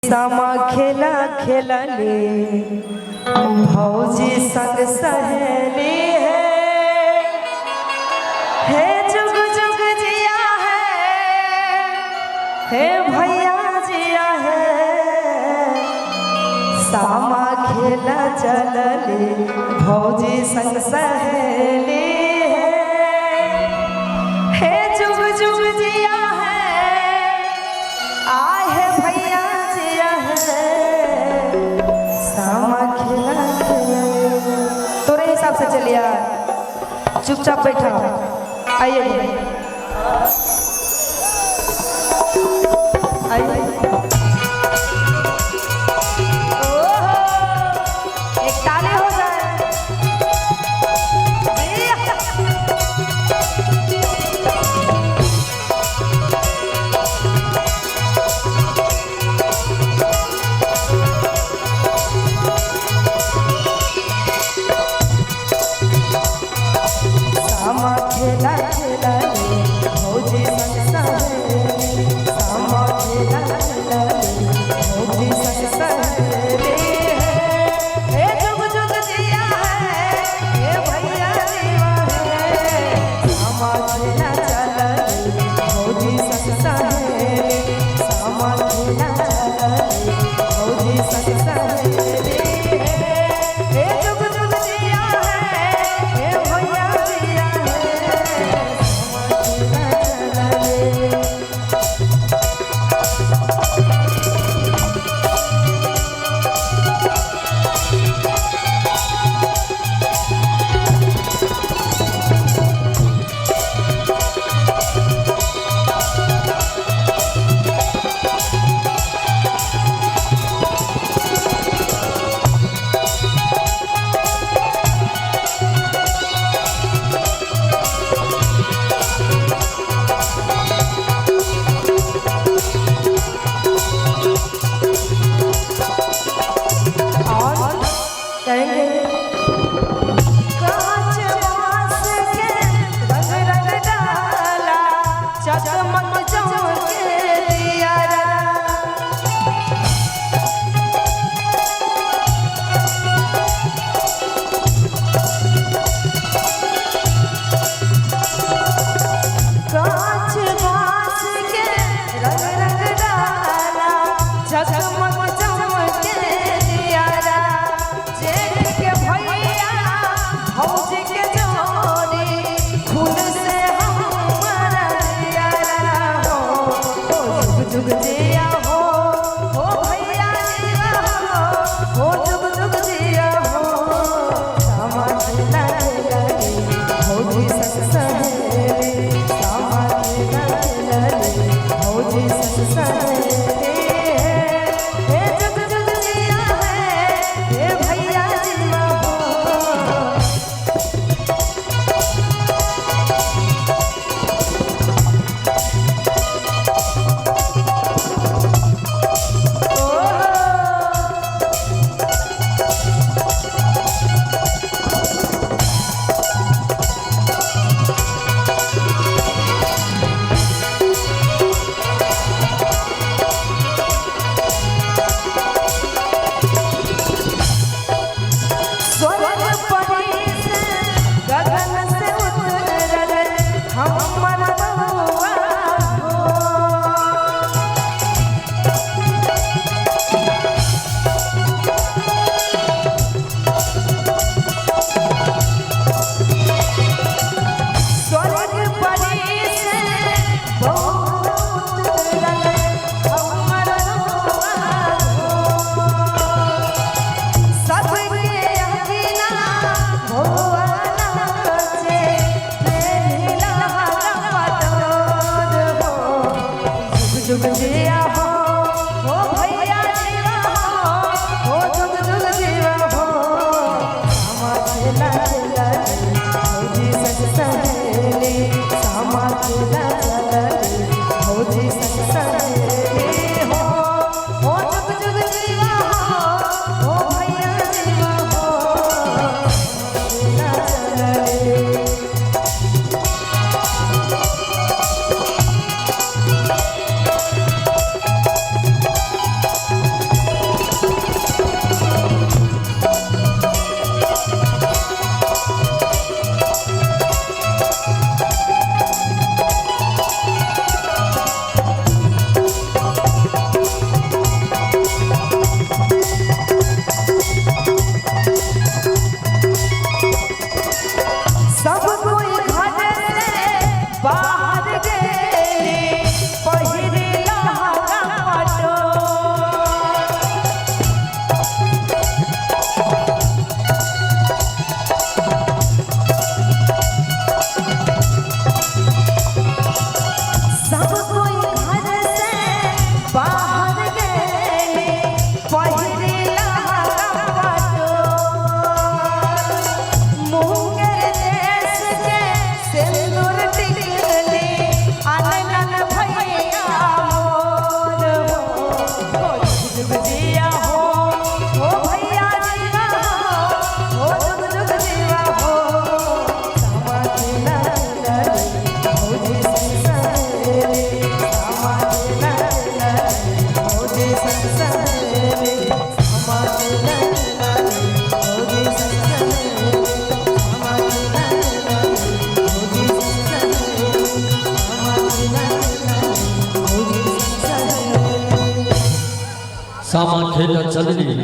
सामा खेला खेलले भौजी संग सहेली है जुग जुग जिया है भैया जिया है। सामा खेला चलले भौजी संग सहेली है जुग जुग जिया है आए है भैया जिया है। सामा खेला तोरे हिसाब से चलिए चुपचाप बैठा आइए आइए एक ताली हो जाए। सामा खेला खेला भौजी संग सहेली सामा खेला खेला भौजी संग सहेली हे जुग जुग जिया है भैया जीवा है। सामा खेला चला भौजी संग सहेली सामा खेला चला भौजी संग सहेली हे जुग जुग जिया है भैया जिया भौजी संग सहेली हे जुग सामा खेल चलनी।